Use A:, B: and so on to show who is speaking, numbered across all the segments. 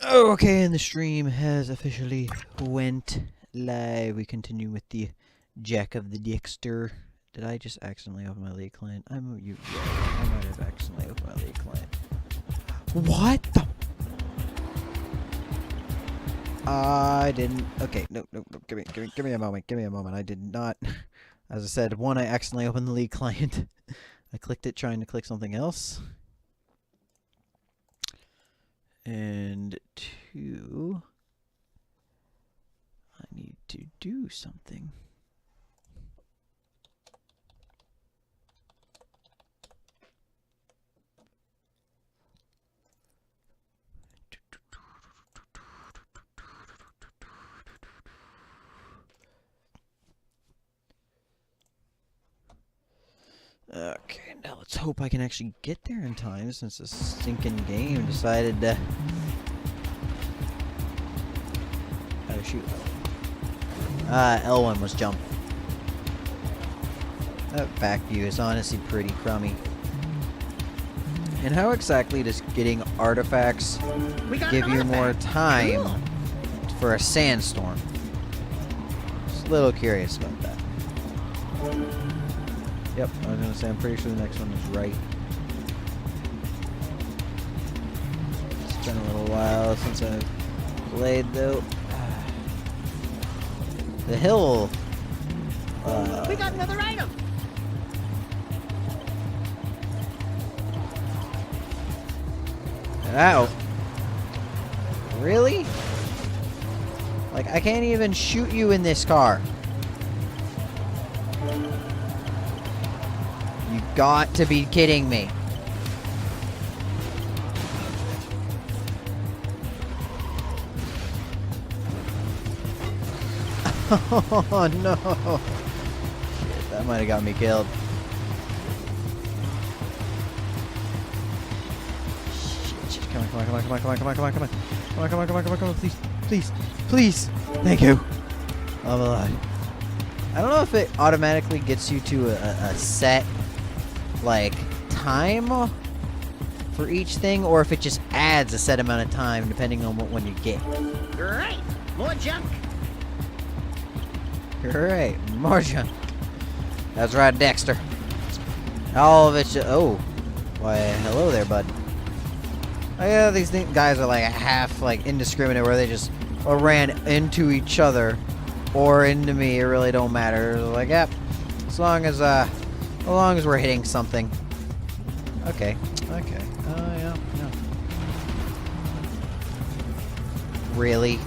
A: Okay, and the stream has officially went live. We continue with the Jack of the Dexter. Did I just accidentally open my lead client? Yeah, I might have accidentally opened my lead client. What the? I didn't. Okay, no. Give me a moment. Give me a moment. I did not. As I said, one, I accidentally opened the lead client. I clicked it trying to click something else. And two, I need to do something. Okay, now let's hope I can actually get there in time since this stinking game decided to... Oh, shoot. L1 was jump. That back view is honestly pretty crummy. And how exactly does getting artifacts give you more time for a sandstorm? Just a little curious about that. Yep, I was gonna say I'm pretty sure the next one is right. It's been a little while since I've played though. The hill.
B: We got another item.
A: Ow. Really? Like, I can't even shoot you in this car. You got to be kidding me. Oh no. Shit, that might have got me killed. Shit, come on, please. Thank you. I'm alive. I don't know if it automatically gets you to a set, like, time for each thing, or if it just adds a set amount of time depending on what one you get.
B: Great. More junk.
A: Great, more junk. That's right, Dexter. All of it. Oh, why? Hello there, bud. Oh yeah, these guys are like half like indiscriminate, where they just ran into each other or into me. It really don't matter. Like, yep, as long as we're hitting something. Okay. Oh yeah. Really?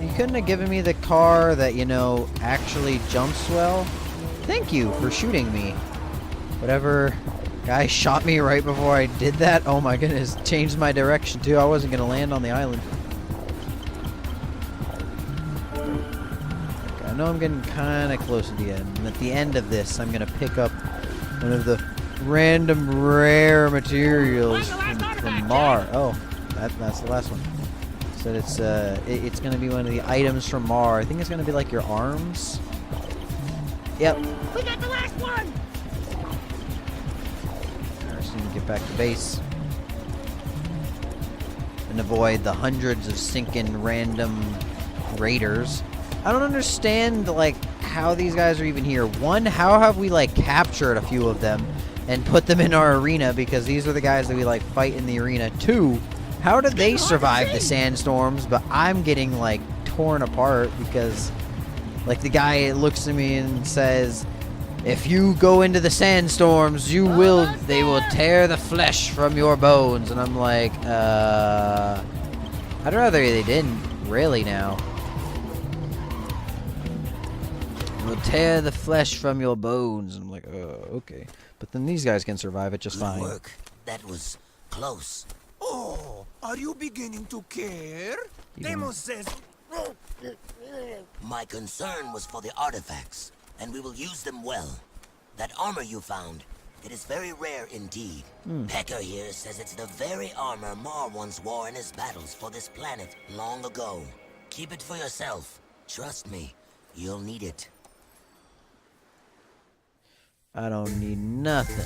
A: You couldn't have given me the car that, you know, actually jumps well? Thank you for shooting me. Whatever guy shot me right before I did that, oh my goodness, changed my direction too. I wasn't going to land on the island. Okay, I know I'm getting kind of close to the end. And at the end of this, I'm going to pick up one of the random rare materials from Mars. Oh, that's the last one. So it's gonna be one of the items from Mar. I think it's gonna be like your arms. Yep.
B: We got the last one.
A: I just need to get back to base and avoid the hundreds of sinking random raiders. I don't understand like how these guys are even here. One, how have we like captured a few of them and put them in our arena, because these are the guys that we like fight in the arena. Two, how did they survive the sandstorms, but I'm getting, like, torn apart because, like, the guy looks at me and says, if you go into the sandstorms, they will tear the flesh from your bones. And I'm like, I'd rather they didn't, really now. Will tear the flesh from your bones. And I'm like, okay. But then these guys can survive it just fine.
C: Good work. That was close.
D: Oh, are you beginning to care? Demos says...
C: My concern was for the artifacts, and we will use them well. That armor you found, it is very rare indeed. Pecker here says it's the very armor Mar once wore in his battles for this planet long ago. Keep it for yourself. Trust me, you'll need it.
A: I don't need nothing.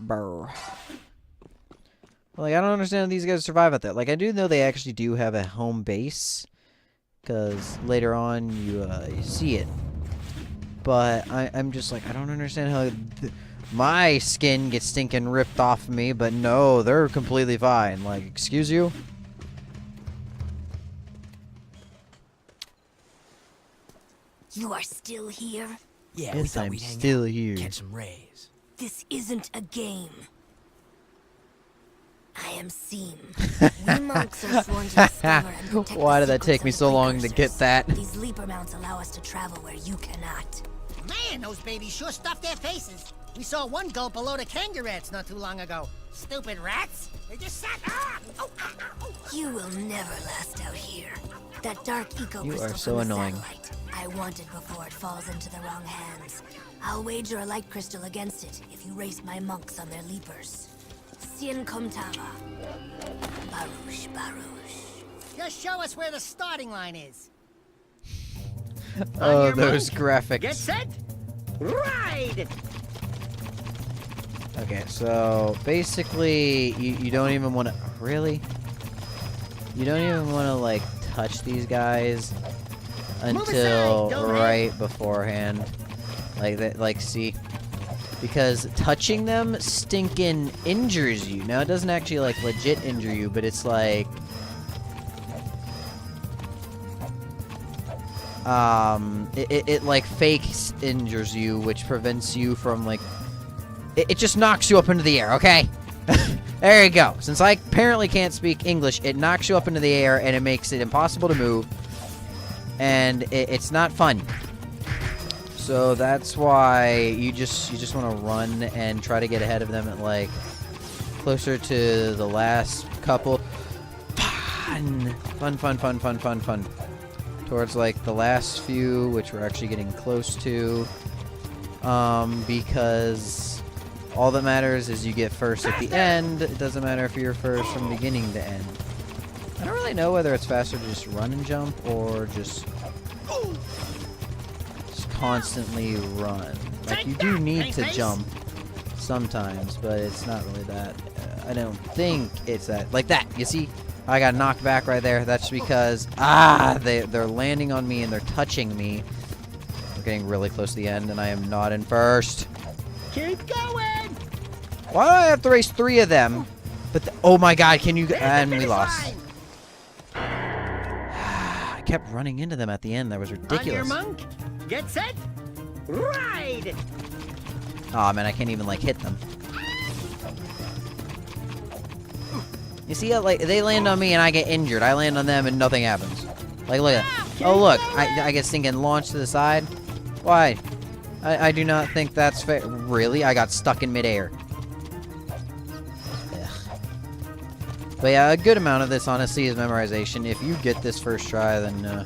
A: Brr. Like, I don't understand how these guys survive out there. Like, I do know they actually do have a home base, because later on you see it. But I'm just like, I don't understand how my skin gets stinking ripped off of me, but no, they're completely fine. Like, excuse you?
E: You are still here?
F: Yeah, we
A: Yes,
F: thought
A: I'm
F: we'd hang
A: still
F: out,
A: here.
F: catch some rays.
E: This isn't a game. I am seen. We monks are sworn to discover and protect
A: Why
E: the
A: did that
E: secrets
A: take
E: of
A: me
E: the
A: so long to get
E: precursors.
A: that?
E: These leaper mounts allow us to travel where you cannot.
B: Man, those babies sure stuffed their faces. We saw one gulp a load of kangaroos not too long ago. Stupid rats. They just sat.
E: You will never last out here. That dark eco
A: You
E: crystal
A: are so
E: from the
A: annoying.
E: satellite. I want it before it falls into the wrong hands. I'll wager a light crystal against it if you race my monks on their leapers. Sien Komtava. Baruch, Baruch.
B: Just show us where the starting line is.
A: Oh,
B: your
A: those
B: mark.
A: graphics.
B: Get set. Ride.
A: Okay, so basically, you don't even want to really. You don't even want to like touch these guys until
B: aside, dumbass.
A: right beforehand, like that. Like, see, because touching them stinking injures you. Now it doesn't actually like legit injure you, but it's like. It like fake injures you, which prevents you from like. It just knocks you up into the air, okay? There you go. Since I apparently can't speak English, it knocks you up into the air and it makes it impossible to move. And it's not fun. So that's why you just want to run and try to get ahead of them at like closer to the last couple. Fun. Towards like the last few, which we're actually getting close to. Because all that matters is you get first at the end. It doesn't matter if you're first from beginning to end. I don't really know whether it's faster to just run and jump or just constantly run. Like, you do need to jump sometimes, but it's not really that. I don't think it's that. Like that, you see? I got knocked back right there. That's because, they're landing on me and they're touching me. We're getting really close to the end, and I am not in first.
B: Keep going.
A: Why do I have to race 3 of them? But oh my god, can you? And we lost. I kept running into them at the end. That was
B: On your
A: ridiculous.
B: monk. Get set. Ride.
A: Oh man, I can't even like hit them. You see how like they land on me and I get injured. I land on them and nothing happens. Like look at that. Oh look, I get stinking launched to the side. Why? I do not think that's fair. Really? I got stuck in midair. Ugh. But yeah, a good amount of this honestly is memorization. If you get this first try, then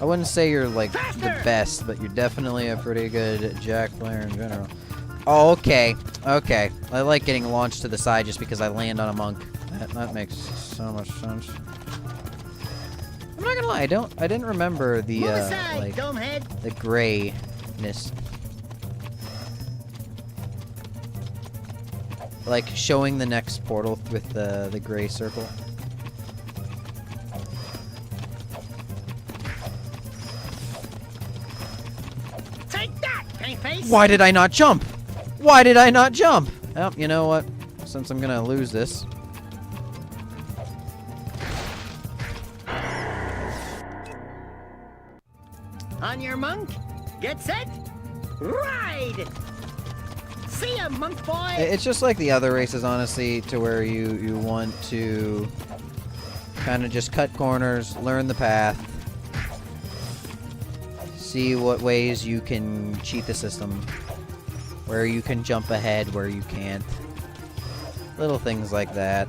A: I wouldn't say you're like the best, but you're definitely a pretty good Jak player in general. Oh, okay. Okay. I like getting launched to the side just because I land on a monk. That makes so much sense. I'm not gonna lie, I didn't remember the
B: Move aside,
A: like
B: dumbhead.
A: the grayness. Like showing the next portal with the gray circle.
B: Take that, paint face.
A: Why did I not jump? Why did I not jump? Well, you know what? Since I'm gonna lose this.
B: On your monk. Get set. Ride. See ya, monk boy.
A: It's just like the other races, honestly, to where you want to kind of just cut corners, learn the path, see what ways you can cheat the system, where you can jump ahead, where you can't. Little things like that.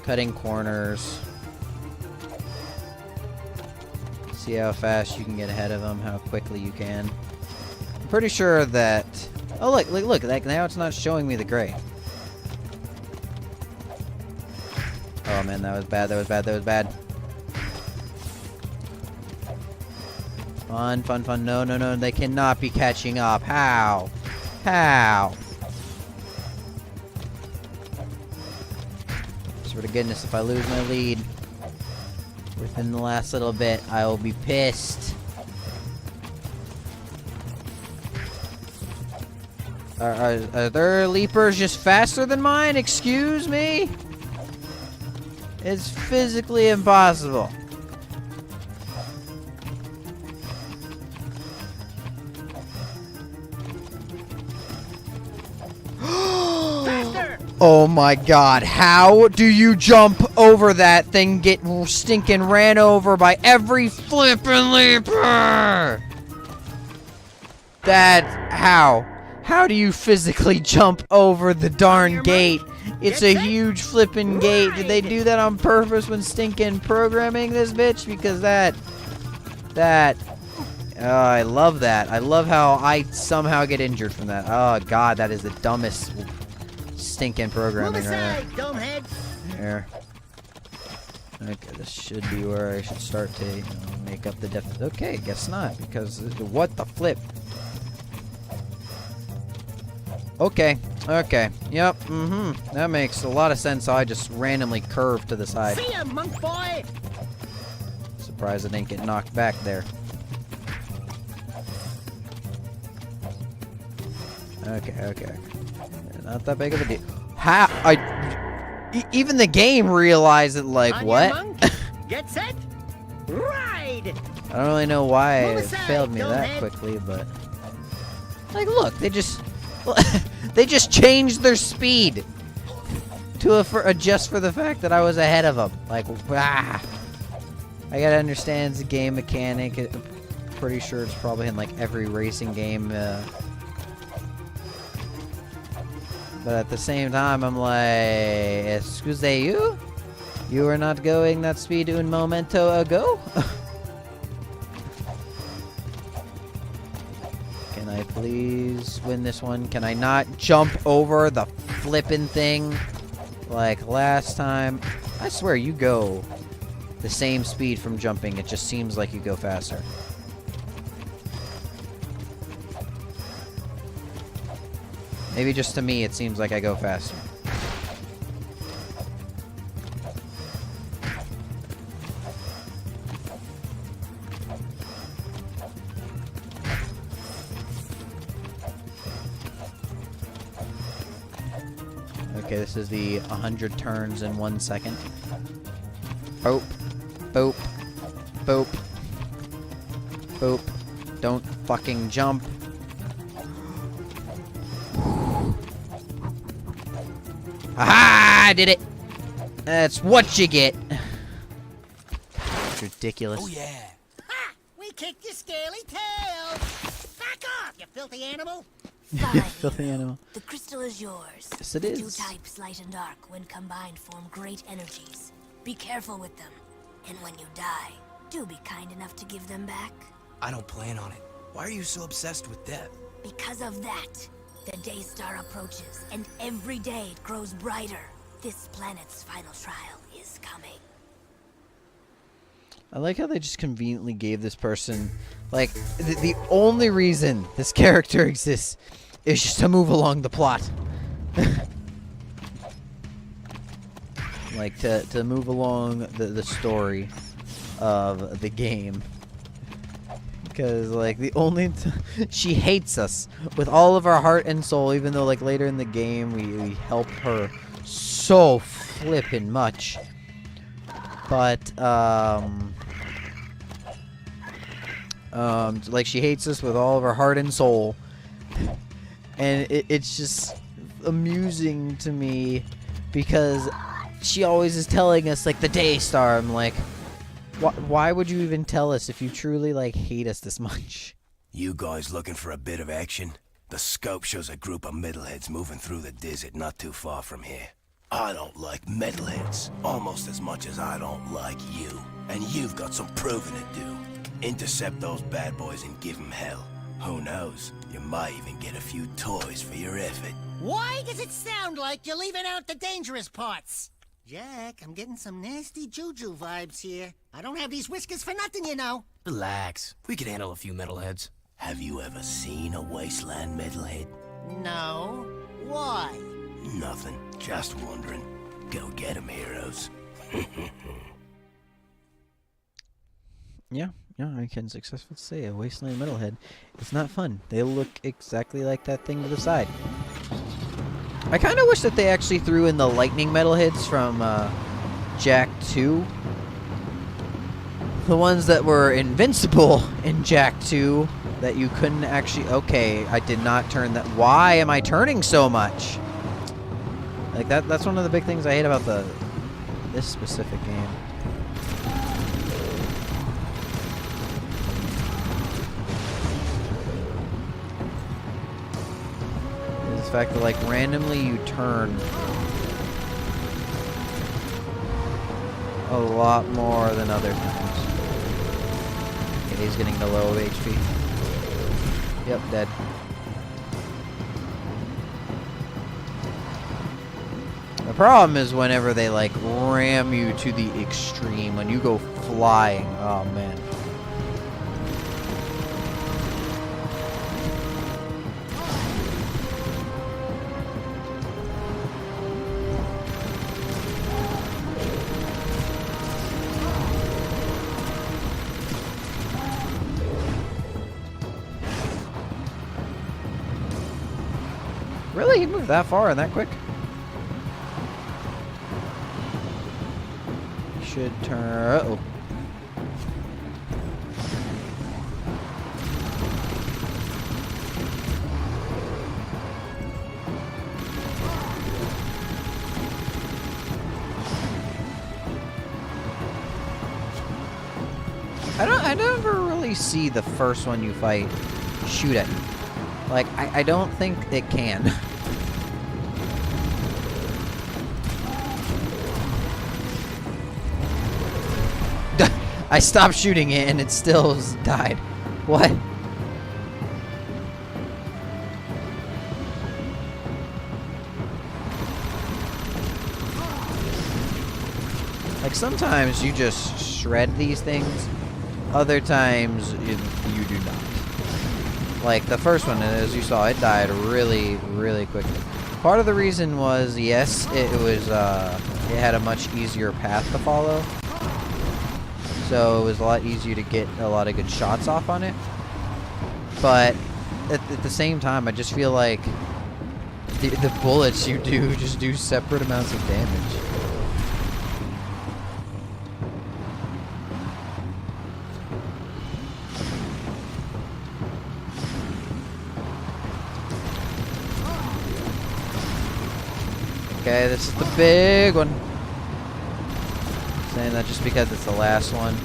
A: Cutting corners. See how fast you can get ahead of them, how quickly you can. I'm pretty sure that... Oh, look, like, now it's not showing me the gray. Oh, man, that was bad. Fun. No, they cannot be catching up. How? How? Swear to goodness, if I lose my lead within the last little bit, I will be pissed. Are their leapers just faster than mine? Excuse me? It's physically impossible. Oh my god, how do you jump over that thing, get stinking ran over by every flippin' leaper? How? How do you physically jump over the darn gate? It's a huge flippin' gate. Did they do that on purpose when stinking programming this bitch? Because I love that. I love how I somehow get injured from that. Oh god, that is the dumbest stinking programming right there. Here. Okay, this should be where I should start to make up the depth. Okay, guess not, because what the flip? Okay, yep, that makes a lot of sense. I just randomly curved to the side.
B: See ya, monk boy!
A: Surprised I didn't get knocked back there. Okay. Not that big of a deal. How? Even the game realized it, like,
B: On
A: what?
B: your monk. Get set, ride!
A: I don't really know why
B: Move
A: it
B: aside,
A: failed me that
B: Dumbhead.
A: quickly, but... Like, look, they just... they just changed their speed to adjust for the fact that I was ahead of them. Like, I gotta understand it's a game mechanic. I'm pretty sure it's probably in, like, every racing game, but at the same time, I'm like, excuse you? You were not going that speed un momento ago? Can I please win this one? Can I not jump over the flippin' thing like last time? I swear you go the same speed from jumping. It just seems like you go faster. Maybe just to me, it seems like I go faster. Okay, this is the 100 turns in 1 second. Boop. Boop. Boop. Boop. Don't fucking jump. Aha! I did it! That's what you get. It's ridiculous.
C: Oh yeah.
B: Ha! We kicked your scaly tail! Back off, you filthy animal!
E: Fine.
A: Filthy animal.
E: The crystal is yours.
A: Yes, it
E: The
A: is.
E: two types, light and dark, when combined, form great energies. Be careful with them. And when you die, do be kind enough to give them back.
D: I don't plan on it. Why are you so obsessed with death?
E: Because of that, the day star approaches, and every day it grows brighter. This planet's final trial is coming.
A: I like how they just conveniently gave this person, like, the only reason this character exists is just to move along the plot. Like, to move along the story of the game. Because, like, the only... she hates us with all of our heart and soul, even though, like, later in the game we help her so flippin' much. But, like, she hates us with all of her heart and soul. And it's just amusing to me because she always is telling us, like, the day star. I'm like, why would you even tell us if you truly, like, hate us this much?
F: You guys looking for a bit of action? The scope shows a group of metalheads moving through the desert not too far from here. I don't like metalheads almost as much as I don't like you. And you've got some proving to do. Intercept those bad boys and give them hell. Who knows? You might even get a few toys for your effort.
B: Why does it sound like you're leaving out the dangerous parts? Jack, I'm getting some nasty juju vibes here. I don't have these whiskers for nothing, you know.
D: Relax. We could handle a few metalheads.
F: Have you ever seen a wasteland metalhead?
B: No. Why?
F: Nothing. Just wondering. Go get 'em, heroes.
A: Yeah, I can successfully say a wasteland metalhead. It's not fun. They look exactly like that thing to the side. I kind of wish that they actually threw in the lightning metalheads from Jak3. The ones that were invincible in Jak3 that you couldn't actually... Okay, I did not turn that... Why am I turning so much? Like, that's one of the big things I hate about this specific game. Is the fact that, like, randomly you turn a lot more than other times. Okay, he's getting the low HP. Yep, dead. The problem is whenever they, like, ram you to the extreme, when you go flying. Oh, man. Really? He moved that far and that quick? Should turn... Uh-oh. I never really see the first one you fight shoot at you. Like, I don't think it can. I stopped shooting it and it still died. What? Like, sometimes you just shred these things. Other times you do not. Like the first one, as you saw, it died really, really quickly. Part of the reason was, yes, it had a much easier path to follow. So it was a lot easier to get a lot of good shots off on it. But at the same time, I just feel like the bullets you do just do separate amounts of damage. Okay, this is the big one. Saying that just because it's the last one.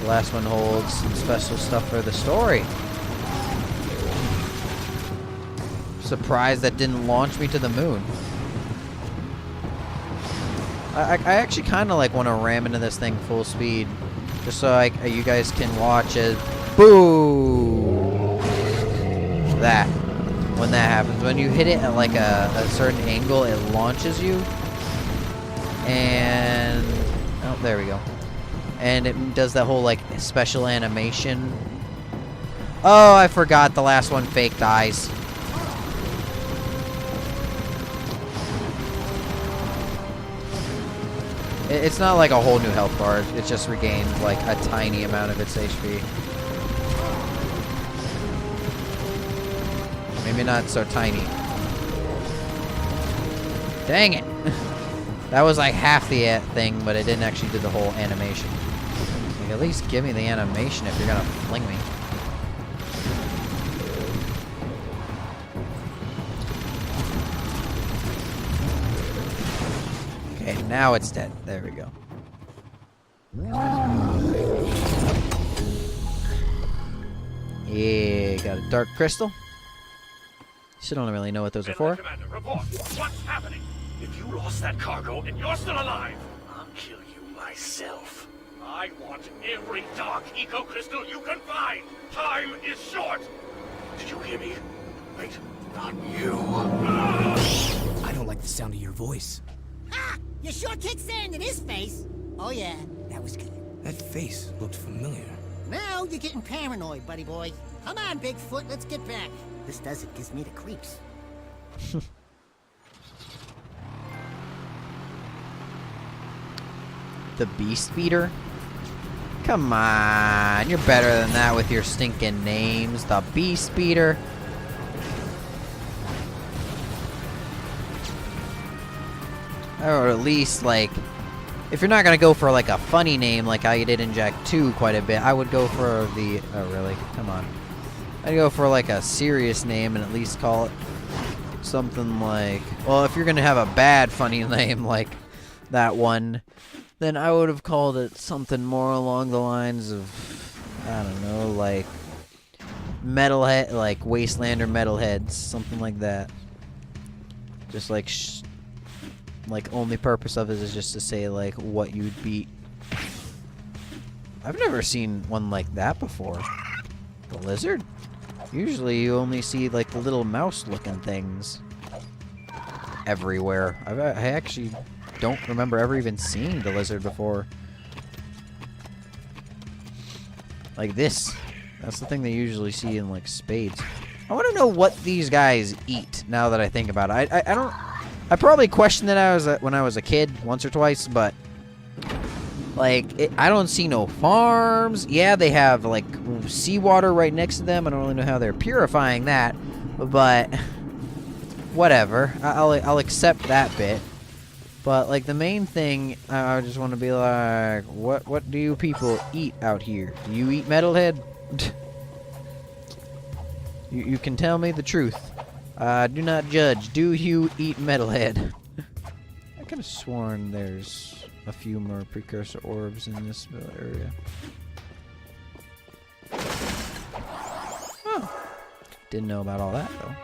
A: The last one holds some special stuff for the story. Surprised that didn't launch me to the moon. I actually kind of like want to ram into this thing full speed. Just so you guys can watch it. Boo! That. When that happens. When you hit it at like a certain angle, it launches you. And... oh, there we go. And it does that whole like special animation. Oh, I forgot the last one fake dies. It's not like a whole new health bar. It just regains like a tiny amount of its HP. Maybe not so tiny. Dang it! That was like half the thing, but it didn't actually do the whole animation. Like, at least give me the animation if you're gonna fling me. Okay, now it's dead. There we go. Yeah, got a dark crystal. Still don't really know what those are for.
G: Commander, report. What's happening? If you lost that cargo and you're still alive, I'll kill you myself. I want every dark eco crystal you can find. Time is short. Did you hear me? Wait, not you.
H: I don't like the sound of your voice.
B: Ha! You sure kicked sand in his face. Oh yeah, that was good.
H: That face looked familiar.
B: Now you're getting paranoid, buddy boy. Come on, Bigfoot, let's get back. This desert gives me the creeps.
A: The Beast Feeder? Come on, you're better than that with your stinking names. The Beast Feeder. Or at least, like, if you're not gonna go for like a funny name like how you did in Jak 2 quite a bit, I would go for the. Oh really? Come on. I'd go for like a serious name and at least call it something like. Well, if you're gonna have a bad funny name like that one, then I would have called it something more along the lines of, I don't know, like Metalhead, like Wastelander Metalheads, something like that. Just like. Like, only purpose of it is just to say, like, what you'd beat. I've never seen one like that before. The lizard? Usually you only see, like, the little mouse-looking things everywhere. I actually don't remember ever even seeing the lizard before. Like this. That's the thing they usually see in, like, spades. I want to know what these guys eat, now that I think about it. I don't... I probably questioned it when I was a kid once or twice, but like I don't see no farms. Yeah, they have like seawater right next to them. I don't really know how they're purifying that, but whatever. I'll accept that bit. But like the main thing, I just want to be like, what do you people eat out here? Do you eat metalhead? you can tell me the truth. Do not judge. Do you eat metalhead? I could have sworn there's a few more precursor orbs in this area. Oh. Didn't know about all that, though.